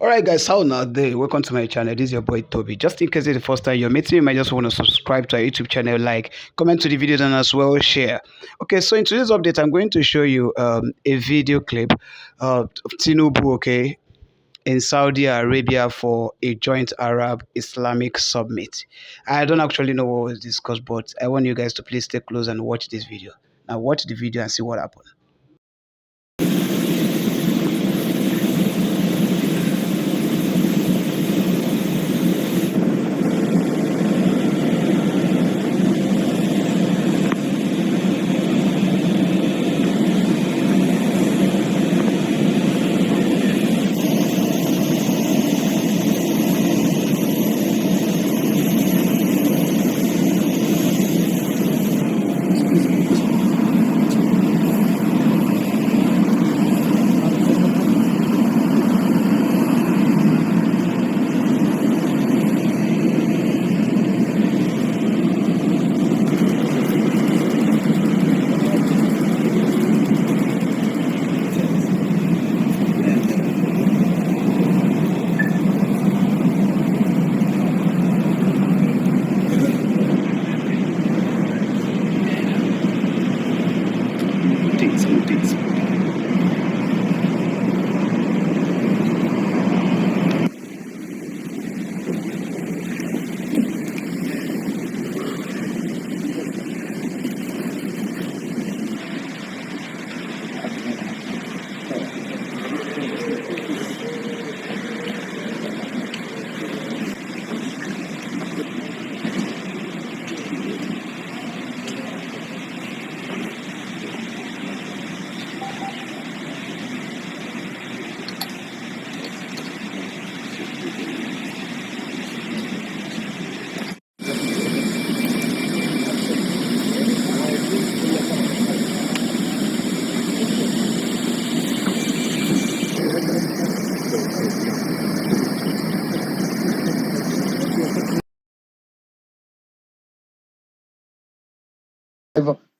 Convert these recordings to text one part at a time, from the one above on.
All right, guys, how now day? Welcome to my channel. This is your boy Toby. Just in case it's the first time you're meeting me, you might just want to subscribe to our YouTube channel, like, comment to the video, and as well share. Okay, so in today's update, I'm going to show you a video clip of Tinubu, okay, in Saudi Arabia for a joint Arab-Islamic summit. I don't actually know what was discussed, but I want you guys to please stay close and watch this video. Now, watch the video and see what happened.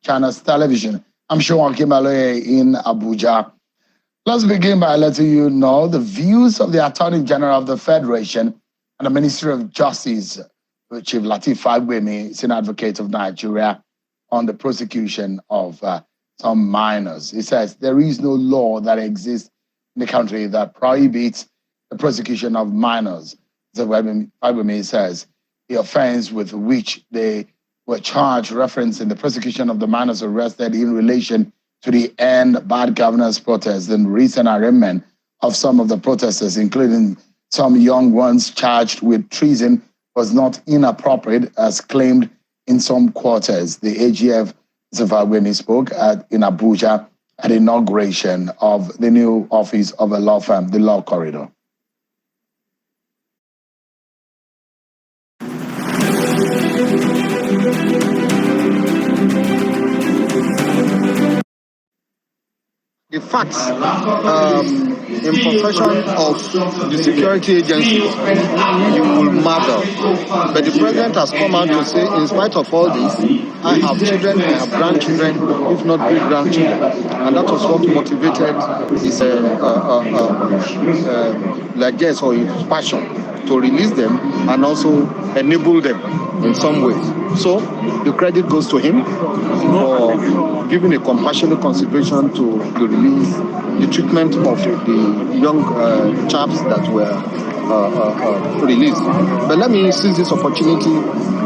China's television. I'm Sean Kimale in Abuja. Let's begin by letting you know the views of the Attorney General of the Federation and the Ministry of Justice, Chief Lateef Fagbemi, Senior Advocate of Nigeria, on the prosecution of some minors. He says there is no law that exists in the country that prohibits the prosecution of minors. So Fagbemi says the offense with which they were charged referencing the prosecution of the minors arrested in relation to the End Bad Governance protest and recent arraignment of some of the protesters, including some young ones charged with treason, was not inappropriate as claimed in some quarters. The AGF Fagbemi spoke in Abuja at the inauguration of the new office of a law firm, the Law Corridor. The facts in possession of the security agencies, you will marvel. But the president has come out to say, in spite of all this, I have children, I have grandchildren, if not great-grandchildren. And that was what motivated his largesse or his passion to release them and also enable them in some ways. So the credit goes to him for giving a compassionate consideration to the release, the treatment of the young chaps that were released. But let me seize this opportunity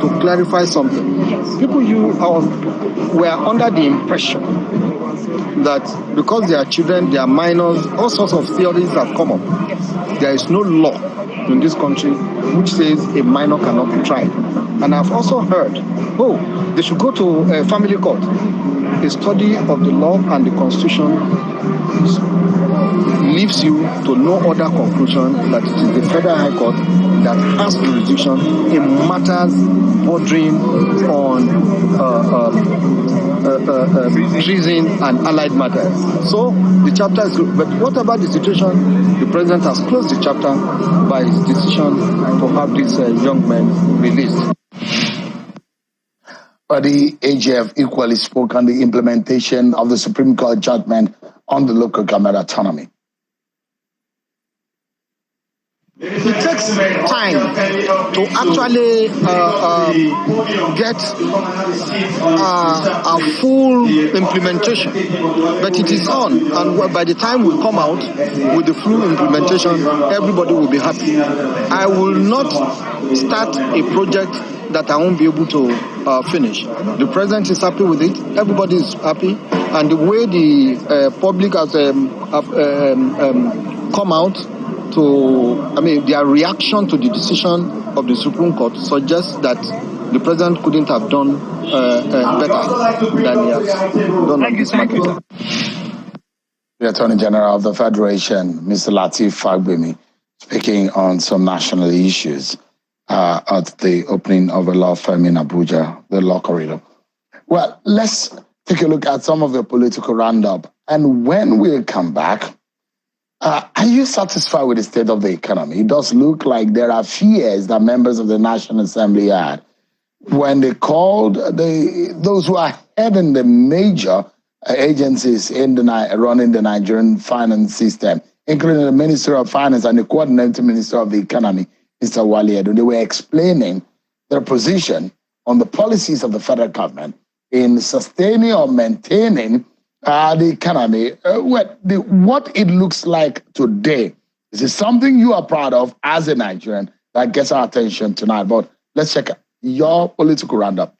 to clarify something. People were under the impression that because they are children, they are minors, all sorts of theories have come up. There is no law in this country which says a minor cannot be tried. And I've also heard, they should go to a family court. A study of the law and the constitution leaves you to no other conclusion that it is the Federal High Court that has jurisdiction in matters bordering on treason and allied matters. So the chapter is good. But what about the situation? The president has closed the chapter by his decision to have these young men released. But the AGF equally spoke on the implementation of the Supreme Court judgment on the local government autonomy. takes time to actually get a full implementation, but it is on, and by the time we come out with the full implementation, everybody will be happy. I will not start a project that I won't be able to finish. The president is happy with it, everybody is happy, and the way the public has come out to, their reaction to the decision of the Supreme Court suggests that the president couldn't have done better than he has done on this matter. The Attorney General of the Federation, Mr. Lateef Fagbemi, speaking on some national issues at the opening of a law firm in Abuja, the law corridor. Well, let's take a look at some of the political roundup. And when we come back, are you satisfied with the state of the economy? It does look like there are fears that members of the National Assembly had when they called those who are heading the major agencies in running the Nigerian finance system, including the Ministry of Finance and the Coordinating Minister of the Economy, Mr. Wale Edo. They were explaining their position on the policies of the federal government in sustaining or maintaining the economy. What it looks like today. Is it something you are proud of as a Nigerian that gets our attention tonight? But let's check your political roundup.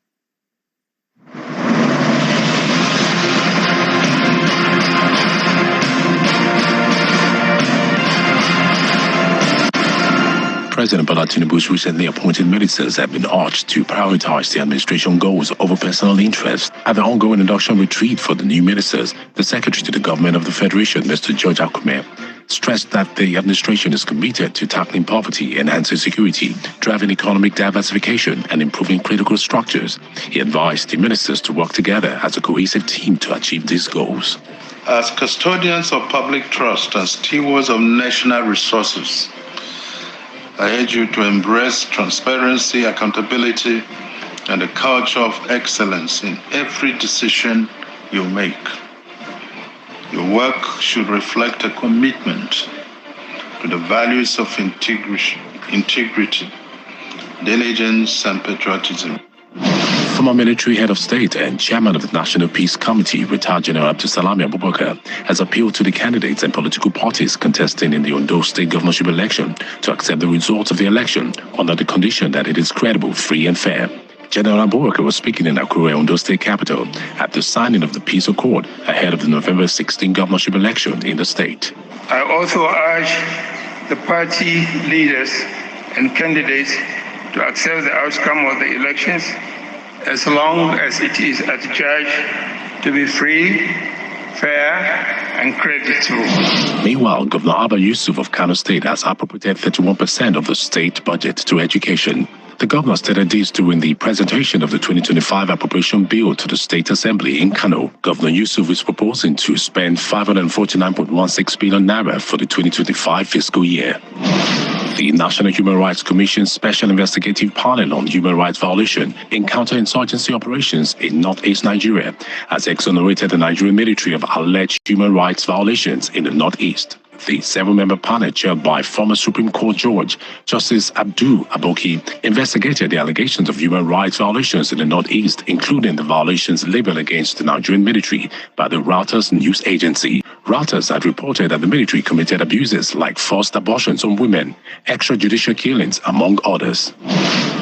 President Bola Tinubu's recently appointed ministers have been urged to prioritize the administration goals over personal interests. At the ongoing induction retreat for the new ministers, the Secretary to the Government of the Federation, Mr. George Akume, stressed that the administration is committed to tackling poverty, enhancing security, driving economic diversification, and improving critical structures. He advised the ministers to work together as a cohesive team to achieve these goals. As custodians of public trust and stewards of national resources, I urge you to embrace transparency, accountability, and a culture of excellence in every decision you make. Your work should reflect a commitment to the values of integrity, diligence, and patriotism. Former military head of state and chairman of the National Peace Committee, retired General Abdulsalami Abubakar, has appealed to the candidates and political parties contesting in the Ondo State governorship election to accept the results of the election under the condition that it is credible, free, and fair. General Abubakar was speaking in Akure, Ondo State capital, at the signing of the Peace Accord ahead of the November 16 governorship election in the state. I also urge the party leaders and candidates to accept the outcome of the elections as long as it is adjudged to be free, fair, and creditable. Meanwhile, Governor Abba Yusuf of Kano State has appropriated 31% of the state budget to education. The governor stated this during the presentation of the 2025 appropriation bill to the State Assembly in Kano. Governor Yusuf is proposing to spend 549.16 billion naira for the 2025 fiscal year. The National Human Rights Commission Special Investigative Panel on Human Rights Violation in Counterinsurgency Operations in Northeast Nigeria has exonerated the Nigerian military of alleged human rights violations in the Northeast. The 7-member panel, chaired by former Supreme Court Judge Justice Abdul Aboki, investigated the allegations of human rights violations in the Northeast, including the violations labeled against the Nigerian military by the Reuters news agency. Reuters had reported that the military committed abuses like forced abortions on women, extrajudicial killings, among others.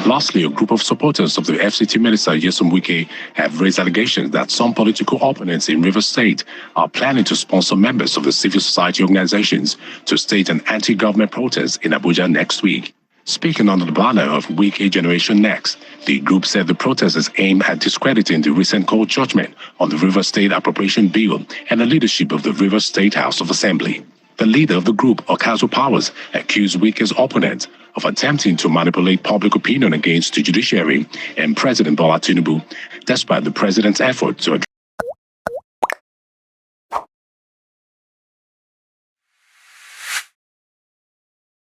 Lastly, a group of supporters of the FCT Minister Nyesom Wike have raised allegations that some political opponents in Rivers State are planning to sponsor members of the civil society organizations to stage an anti-government protest in Abuja next week. Speaking under the banner of Wike Generation Next, the group said the protesters aim at discrediting the recent court judgment on the Rivers State Appropriation Bill and the leadership of the Rivers State House of Assembly. The leader of the group, Okazu Powers, accused Wike's opponents of attempting to manipulate public opinion against the judiciary and President Bola Tinubu, despite the president's effort to address